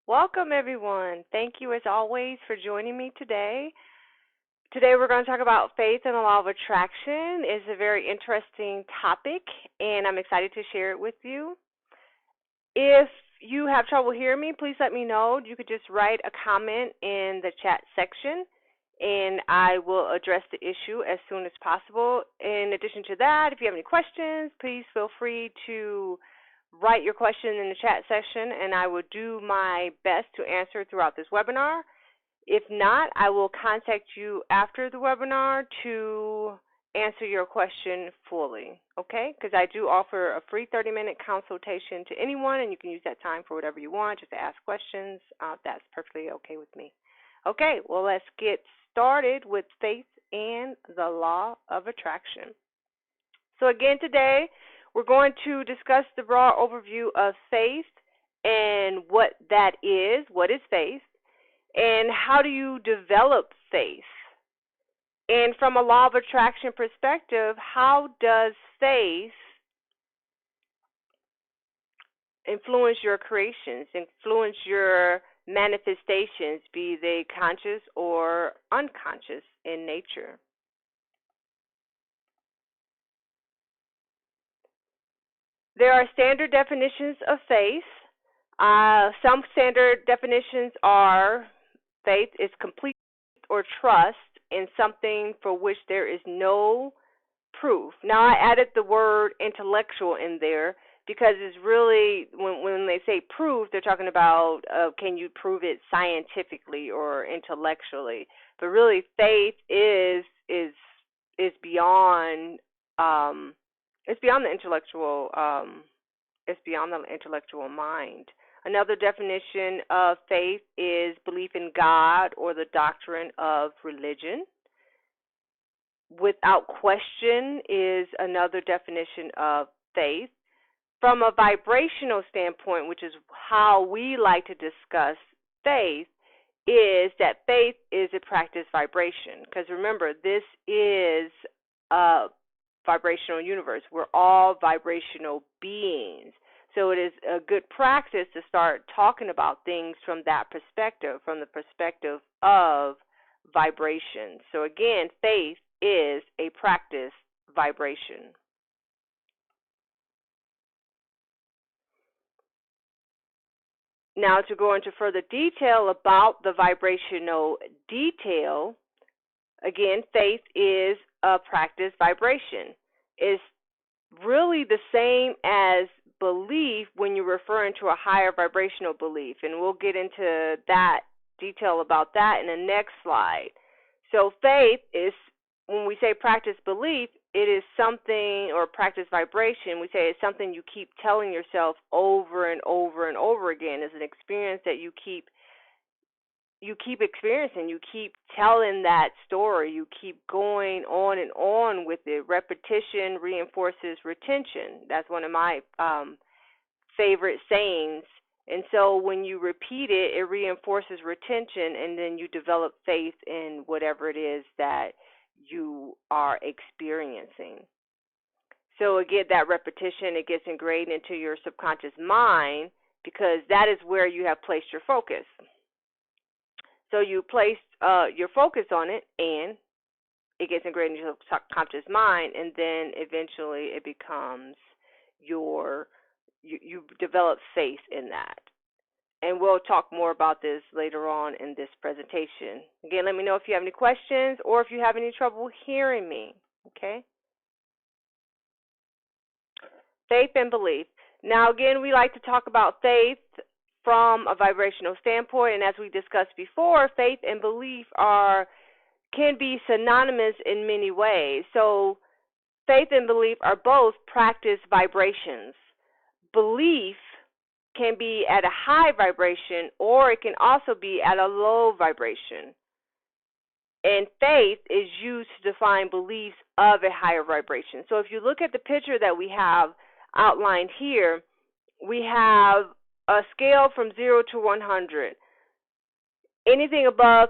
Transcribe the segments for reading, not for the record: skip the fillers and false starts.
Welcome, everyone. Thank you, as always, for joining me today. Today, we're going to talk about faith and the law of attraction. It's a very interesting topic, and I'm excited to share it with you. If you have trouble hearing me, please let me know. You could just write a comment in the chat section, and I will address the issue as soon as possible. In addition to that, if you have any questions, please feel free to write your question in the chat section, and I will do my best to answer throughout this webinar. If not, I will contact you after the webinar to answer your question fully, okay? Because I do offer a free 30-minute consultation to anyone, and you can use that time for whatever you want, just to ask questions. That's perfectly okay with me. Okay, well, let's get started with faith and the law of attraction. So again, today, we're going to discuss the broad overview of faith and what that is. What is faith? And how do you develop faith? And from a law of attraction perspective, how does faith influence your creations, influence your manifestations, be they conscious or unconscious in nature? There are standard definitions of faith. Some standard definitions are faith is complete or trust in something for which there is no proof. Now, I added the word intellectual in there because it's really, when they say proof, they're talking about can you prove it scientifically or intellectually. But really, faith is beyond it's beyond the intellectual mind. Another definition of faith is belief in God or the doctrine of religion. Without question is another definition of faith. From a vibrational standpoint, which is how we like to discuss faith, is that faith is a practice vibration. Because remember, this is a vibrational universe. We're all vibrational beings. So it is a good practice to start talking about things from that perspective, from the perspective of vibration. So again, faith is a practice vibration. Now, to go into further detail about the vibrational detail, again, faith is a practice vibration. It's really the same as belief when you're referring to a higher vibrational belief, and we'll get into that detail about that in the next slide. So faith is, when we say practice belief, it is something, or practice vibration, we say it's something you keep telling yourself over and over and over again. It's an experience that you keep experiencing. You keep telling that story. You keep going on and on with it. Repetition reinforces retention. That's one of my favorite sayings. And so when you repeat it, it reinforces retention, and then you develop faith in whatever it is that you are experiencing. So again, that repetition, it gets ingrained into your subconscious mind because that is where you have placed your focus. So you place your focus on it, and it gets ingrained in your subconscious mind, and then eventually it becomes you develop faith in that. And we'll talk more about this later on in this presentation. Again, let me know if you have any questions or if you have any trouble hearing me, okay? Faith and belief. Now, again, we like to talk about faith from a vibrational standpoint, and as we discussed before, faith and belief can be synonymous in many ways. So faith and belief are both practice vibrations. Belief can be at a high vibration, or it can also be at a low vibration. And faith is used to define beliefs of a higher vibration. So if you look at the picture that we have outlined here, we have a scale from 0 to 100. Anything above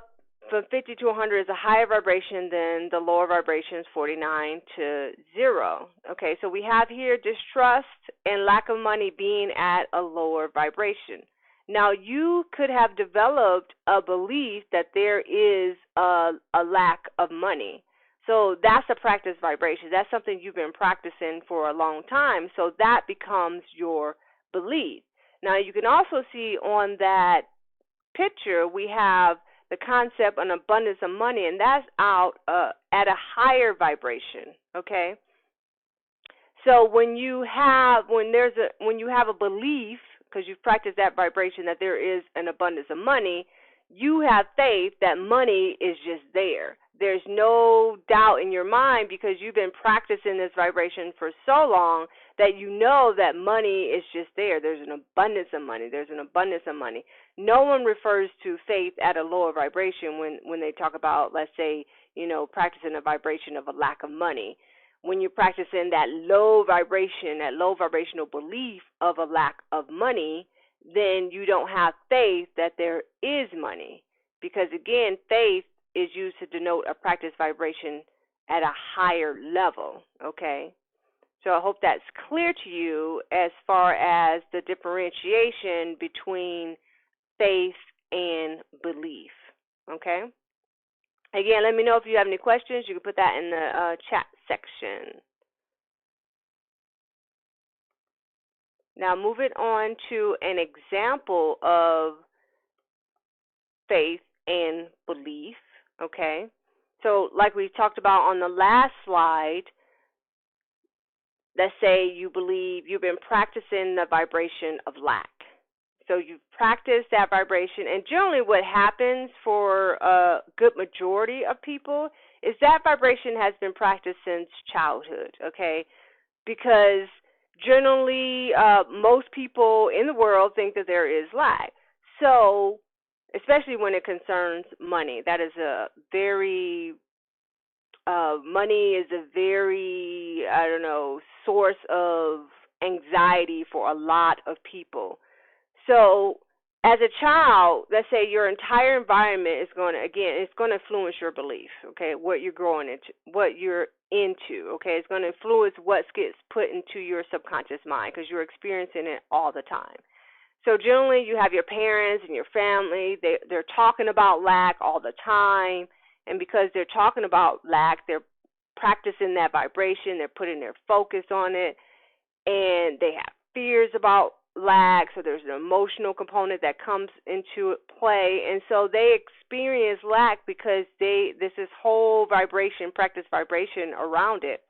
from 50 to 100 is a higher vibration than the lower vibrations, 49 to 0. Okay, so we have here distrust and lack of money being at a lower vibration. Now, you could have developed a belief that there is a lack of money. So that's a practice vibration. That's something you've been practicing for a long time. So that becomes your belief. Now, you can also see on that picture, we have the concept of abundance of money, and that's out at a higher vibration. Okay. So when you have a belief, because you've practiced that vibration that there is an abundance of money, you have faith that money is just there. There's no doubt in your mind because you've been practicing this vibration for so long that you know that money is just there. There's an abundance of money. There's an abundance of money. No one refers to faith at a lower vibration when they talk about, let's say, practicing a vibration of a lack of money. When you're practicing that low vibration, that low vibrational belief of a lack of money, then you don't have faith that there is money. Because again, faith is used to denote a practice vibration at a higher level, okay? So I hope that's clear to you as far as the differentiation between faith and belief, okay? Again, let me know if you have any questions. You can put that in the chat section. Now, moving on to an example of faith and belief, okay? So like we talked about on the last slide, let's say you believe you've been practicing the vibration of lack. So you've practiced that vibration, and generally what happens for a good majority of people is that vibration has been practiced since childhood, okay? Because generally most people in the world think that there is lack. So especially when it concerns money, that is a very money is a very, source of anxiety for a lot of people. So as a child, let's say your entire environment is it's going to influence your belief, okay, what you're growing into, what you're into, okay? It's going to influence what gets put into your subconscious mind because you're experiencing it all the time. So generally you have your parents and your family, they're talking about lack all the time, and because they're talking about lack, they're practicing that vibration, they're putting their focus on it, and they have fears about lack, so there's an emotional component that comes into play, and so they experience lack because this whole vibration, practice vibration around it.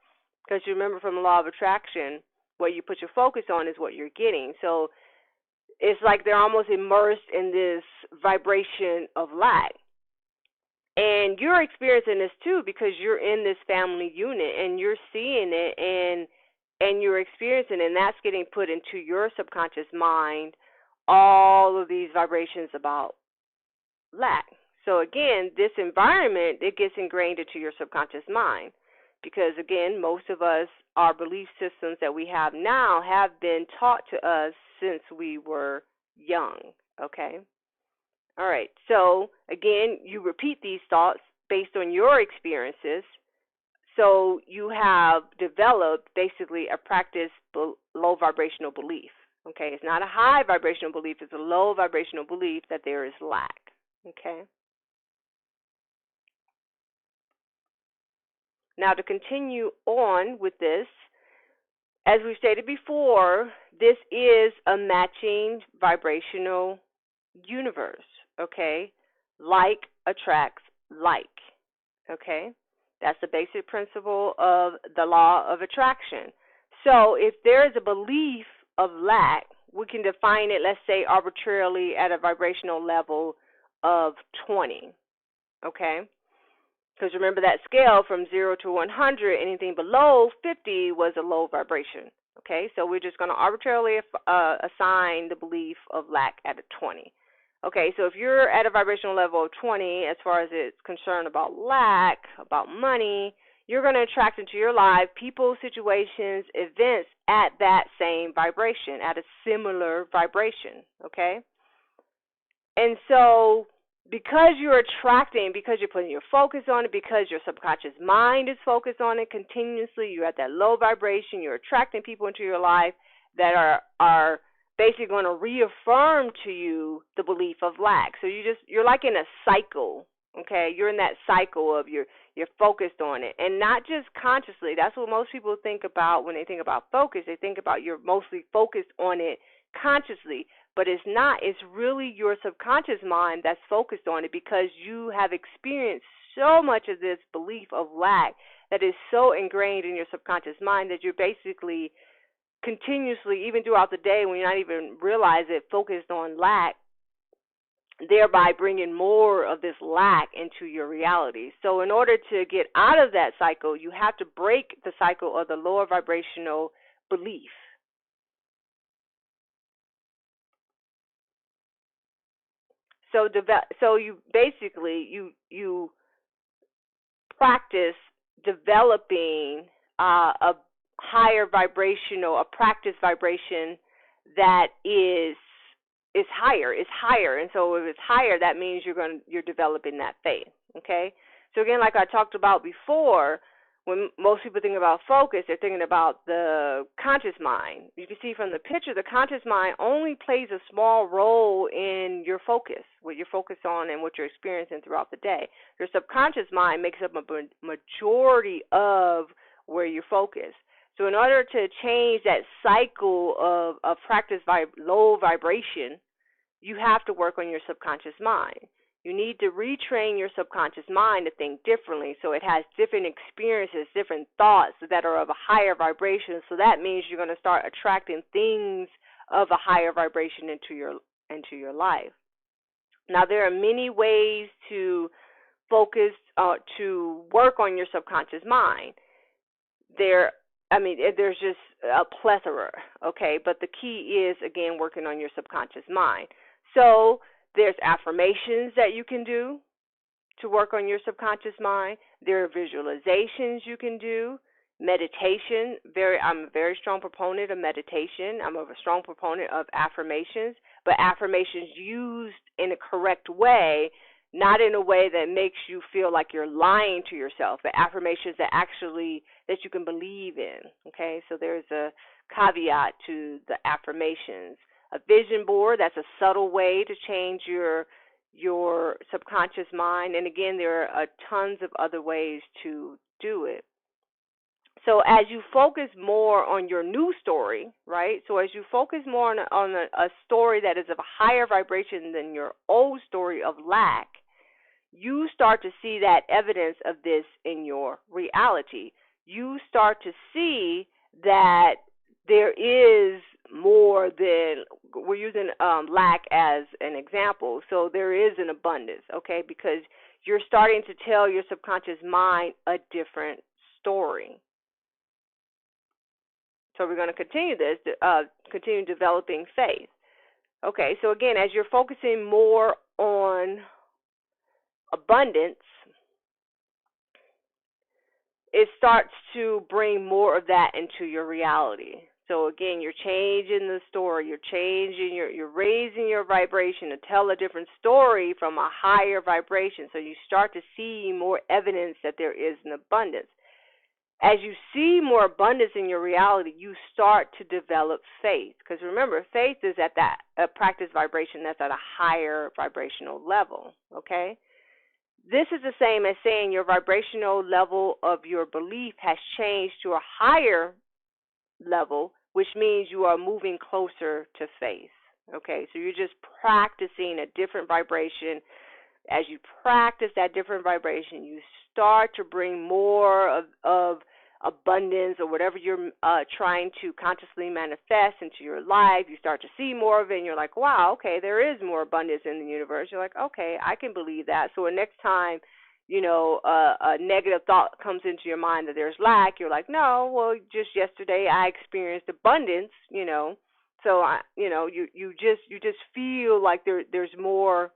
Because you remember from the law of attraction, what you put your focus on is what you're getting. So it's like they're almost immersed in this vibration of lack. And you're experiencing this too because you're in this family unit and you're seeing it and you're experiencing it, and that's getting put into your subconscious mind, all of these vibrations about lack. So again, this environment, it gets ingrained into your subconscious mind because, again, most of us, our belief systems that we have now have been taught to us since we were young, okay? All right, so again, you repeat these thoughts based on your experiences. So you have developed basically a practice low vibrational belief. Okay, it's not a high vibrational belief, it's a low vibrational belief that there is lack. Okay. Now to continue on with this, as we stated before, this is a matching vibrational universe. Okay, like attracts like. Okay. That's the basic principle of the law of attraction. So if there is a belief of lack, we can define it, let's say, arbitrarily at a vibrational level of 20, okay? Because remember that scale from 0 to 100, anything below 50 was a low vibration, okay? So we're just going to arbitrarily assign the belief of lack at a 20. Okay, so if you're at a vibrational level of 20, as far as it's concerned about lack, about money, you're going to attract into your life people, situations, events at that same vibration, at a similar vibration, okay? And so because you're attracting, because you're putting your focus on it, because your subconscious mind is focused on it continuously, you're at that low vibration, you're attracting people into your life that are basically going to reaffirm to you the belief of lack. So you're like in a cycle, okay? You're in that cycle of you're focused on it, and not just consciously. That's what most people think about when they think about focus. They think about you're mostly focused on it consciously, but it's not. It's really your subconscious mind that's focused on it because you have experienced so much of this belief of lack that is so ingrained in your subconscious mind that you're basically continuously, even throughout the day when you're not even realize it, focused on lack, thereby bringing more of this lack into your reality. So in order to get out of that cycle, you have to break the cycle of the lower vibrational belief. So you basically you practice developing a higher vibrational, a practice vibration that is higher. It's higher, and so if it's higher, that means you're developing that faith. Okay. So again, like I talked about before, when most people think about focus, they're thinking about the conscious mind. You can see from the picture, the conscious mind only plays a small role in your focus, what you're focused on and what you're experiencing throughout the day. Your subconscious mind makes up a majority of where you're focused. So in order to change that cycle of practice low vibration, you have to work on your subconscious mind. You need to retrain your subconscious mind to think differently so it has different experiences, different thoughts that are of a higher vibration. So that means you're going to start attracting things of a higher vibration into your life. Now, there are many ways to focus, to work on your subconscious mind. There's just a plethora, okay? But the key is, again, working on your subconscious mind. So there's affirmations that you can do to work on your subconscious mind. There are visualizations you can do. Meditation. I'm a very strong proponent of meditation. I'm a strong proponent of affirmations, but affirmations used in a correct way, not in a way that makes you feel like you're lying to yourself, but affirmations that you can believe in. Okay, so there's a caveat to the affirmations. A vision board, that's a subtle way to change your subconscious mind. And again, there are tons of other ways to do it. So as you focus more on your new story, right? So as you focus more on a story that is of a higher vibration than your old story of lack, you start to see that evidence of this in your reality. You start to see that there is more than, we're using lack as an example, so there is an abundance, okay, because you're starting to tell your subconscious mind a different story. So we're going to continue this, continue developing faith. Okay, so again, as you're focusing more on abundance, it starts to bring more of that into your reality. So again, you're changing the story, you're raising your vibration to tell a different story from a higher vibration. So you start to see more evidence that there is an abundance. As you see more abundance in your reality, you start to develop faith. Because remember, faith is at that practice vibration that's at a higher vibrational level, okay? This is the same as saying your vibrational level of your belief has changed to a higher level, which means you are moving closer to faith. Okay, so you're just practicing a different vibration. As you practice that different vibration, you start to bring more of abundance or whatever you're trying to consciously manifest into your life. You start to see more of it, and you're like, wow, okay, there is more abundance in the universe. You're like, okay, I can believe that. So the next time, a negative thought comes into your mind that there's lack, you're like, no, well, just yesterday I experienced abundance, So you just feel like there's more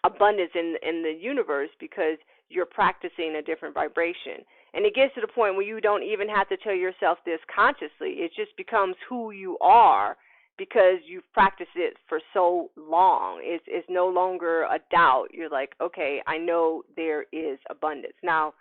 abundance in the universe because you're practicing a different vibration. And it gets to the point where you don't even have to tell yourself this consciously. It just becomes who you are because you've practiced it for so long. It's no longer a doubt. You're like, okay, I know there is abundance. Now,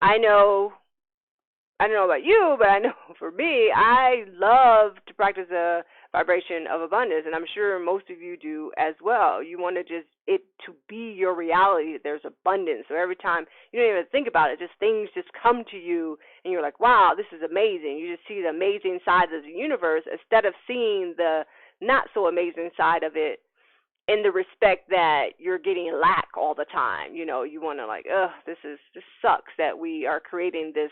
I don't know about you, but I know for me, I love to practice a vibration of abundance, and I'm sure most of you do as well. You want to just it to be your reality. There's abundance, so every time you don't even think about it, just things just come to you, and you're like, wow, this is amazing. You just see the amazing side of the universe instead of seeing the not so amazing side of it, in the respect that you're getting lack all the time. You want to like, this sucks that we are creating this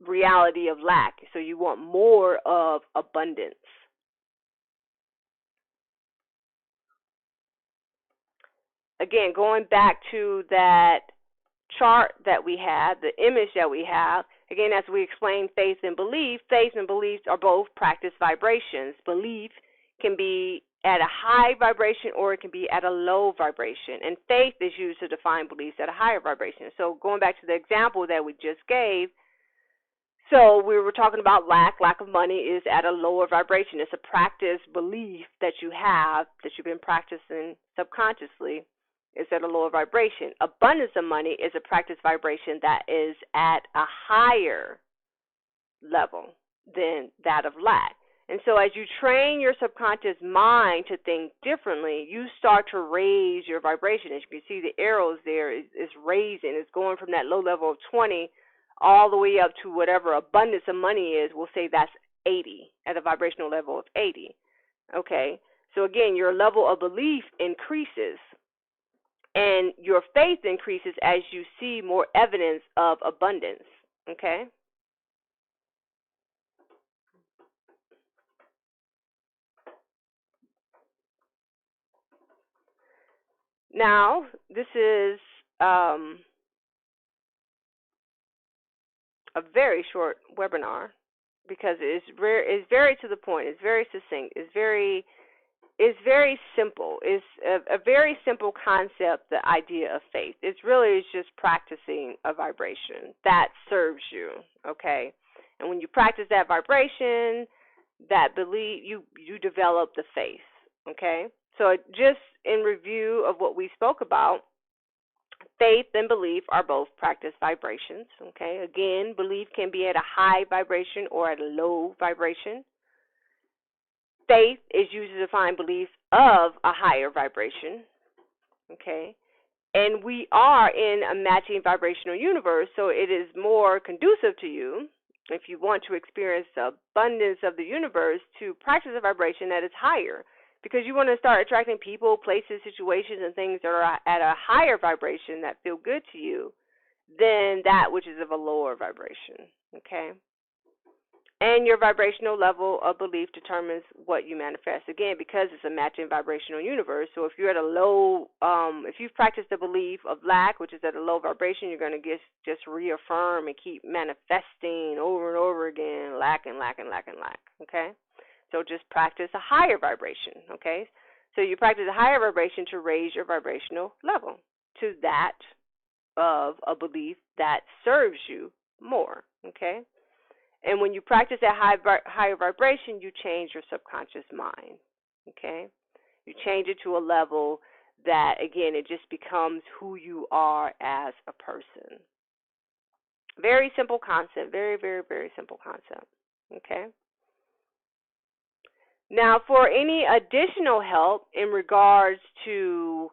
reality of lack. So you want more of abundance. Again, going back to that chart that we have, the image that we have, again, as we explained, faith and beliefs are both practice vibrations. Belief can be at a high vibration or it can be at a low vibration. And faith is used to define beliefs at a higher vibration. So going back to the example that we just gave, so we were talking about lack of money is at a lower vibration. It's a practice belief that you have, that you've been practicing subconsciously. It's at a lower vibration. Abundance of money is a practice vibration that is at a higher level than that of lack. And so as you train your subconscious mind to think differently, you start to raise your vibration. As you can see, the arrows there is raising. It's going from that low level of 20 all the way up to whatever abundance of money is. We'll say that's 80, at a vibrational level of 80. Okay? So again, your level of belief increases, and your faith increases as you see more evidence of abundance. Okay? Now, this is a very short webinar because it's very to the point. It's very succinct. It's very simple. It's a very simple concept, the idea of faith. It's really just practicing a vibration that serves you, okay? And when you practice that vibration, that belief, you develop the faith, okay? So just in review of what we spoke about, faith and belief are both practice vibrations, okay? Again, belief can be at a high vibration or at a low vibration. Faith is used to define belief of a higher vibration, okay? And we are in a matching vibrational universe, so it is more conducive to you, if you want to experience the abundance of the universe, to practice a vibration that is higher, because you want to start attracting people, places, situations, and things that are at a higher vibration that feel good to you than that which is of a lower vibration, okay? And your vibrational level of belief determines what you manifest. Again, because it's a matching vibrational universe. So if you're at a low, if you've practiced the belief of lack, which is at a low vibration, you're going to just reaffirm and keep manifesting over and over again, lack and lack and lack and lack. Okay? So just practice a higher vibration. Okay? So you practice a higher vibration to raise your vibrational level to that of a belief that serves you more. Okay? And when you practice that higher vibration, you change your subconscious mind, okay? You change it to a level that, again, it just becomes who you are as a person. Very simple concept, very, very, very simple concept, okay? Now, for any additional help in regards to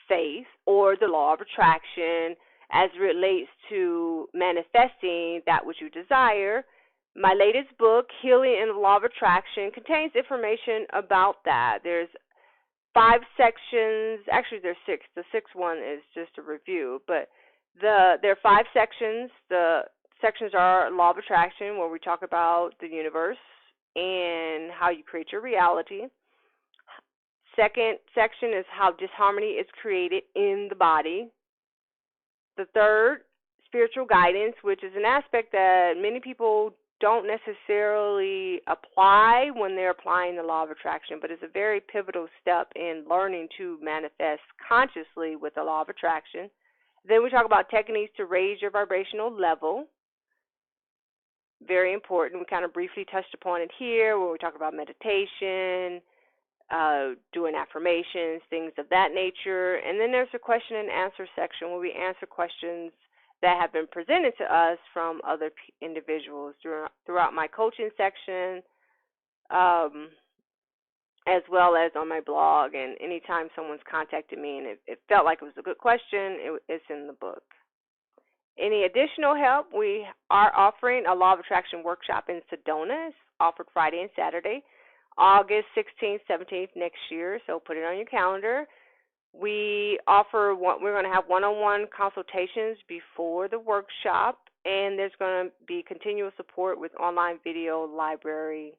faith or the law of attraction as it relates to manifesting that which you desire, my latest book, Healing and the Law of Attraction, contains information about that. There's 5 sections. Actually, there's 6. The 6th one is just a review. But there are 5 sections. The sections are Law of Attraction, where we talk about the universe and how you create your reality. Second section is how disharmony is created in the body. The third, spiritual guidance, which is an aspect that many people don't necessarily apply when they're applying the law of attraction, but it's a very pivotal step in learning to manifest consciously with the law of attraction. Then we talk about techniques to raise your vibrational level. Very important. We kind of briefly touched upon it here where we talk about meditation, doing affirmations, things of that nature. And then there's a question and answer section where we answer questions that have been presented to us from other individuals throughout my coaching section. as well as on my blog. And anytime someone's contacted me and it felt like it was a good question, it's in the book. Any additional help, we are offering a Law of Attraction workshop in Sedona. It's offered Friday and Saturday, August 16th, 17th next year, so put it on your calendar. We're going to have one-on-one consultations before the workshop, and there's going to be continual support with online video library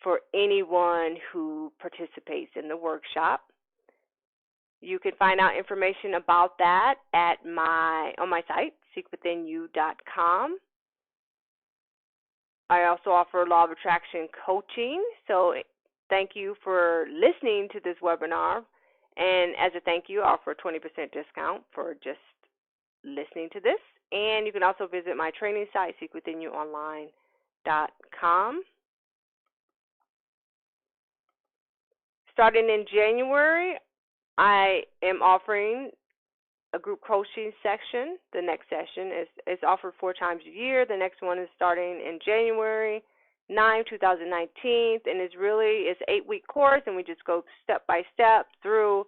for anyone who participates in the workshop. You can find out information about that on my site, seekwithinyou.com. I also offer Law of Attraction coaching, so thank you for listening to this webinar. And as a thank you, I offer a 20% discount for just listening to this. And you can also visit my training site, seekwithinyouonline.com. Starting in January, I am offering a group coaching section. The next session is offered 4 times a year. The next one is starting in January 9, 2019, and it's an 8-week course, and we just go step by step through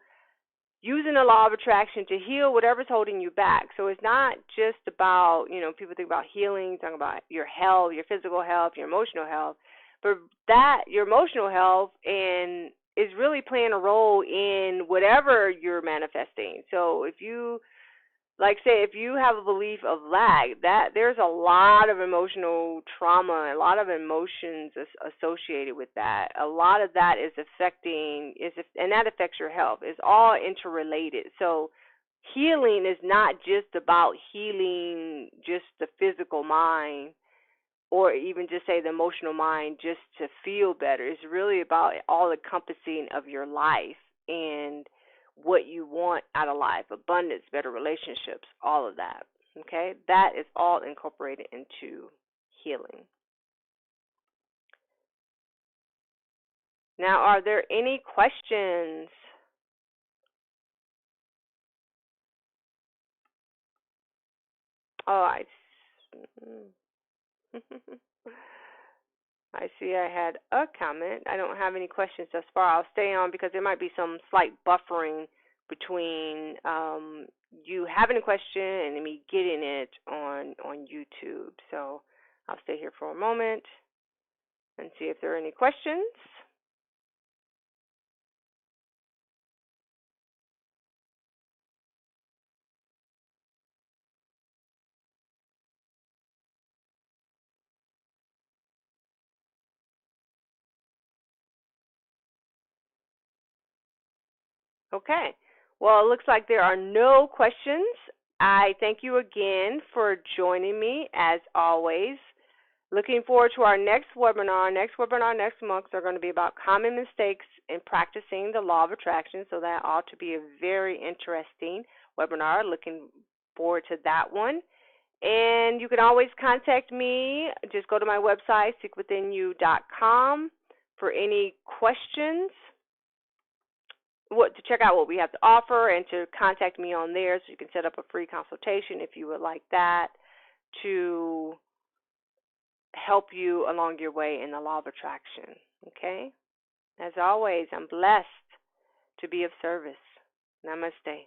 using the law of attraction to heal whatever's holding you back. So it's not just about, people think about healing, talking about your health, your physical health, your emotional health, but your emotional health is really playing a role in whatever you're manifesting. So if you have a belief of lack, that there's a lot of emotional trauma, a lot of emotions associated with that. A lot of that and that affects your health. It's all interrelated. So healing is not just about healing just the physical mind, or even just say the emotional mind just to feel better. It's really about all encompassing of your life and what you want out of life, abundance, better relationships, all of that. Okay? That is all incorporated into healing. Now, are there any questions? Oh, I see I had a comment. I don't have any questions thus far. I'll stay on because there might be some slight buffering between you having a question and me getting it on YouTube. So I'll stay here for a moment and see if there are any questions. Okay. Well, it looks like there are no questions. I thank you again for joining me, as always. Looking forward to our next webinar. Next month are going to be about common mistakes in practicing the law of attraction, so that ought to be a very interesting webinar. Looking forward to that one. And you can always contact me. Just go to my website, seekwithinyou.com, for any questions, to check out what we have to offer, and to contact me on there so you can set up a free consultation if you would like that, to help you along your way in the law of attraction. Okay? As always, I'm blessed to be of service. Namaste.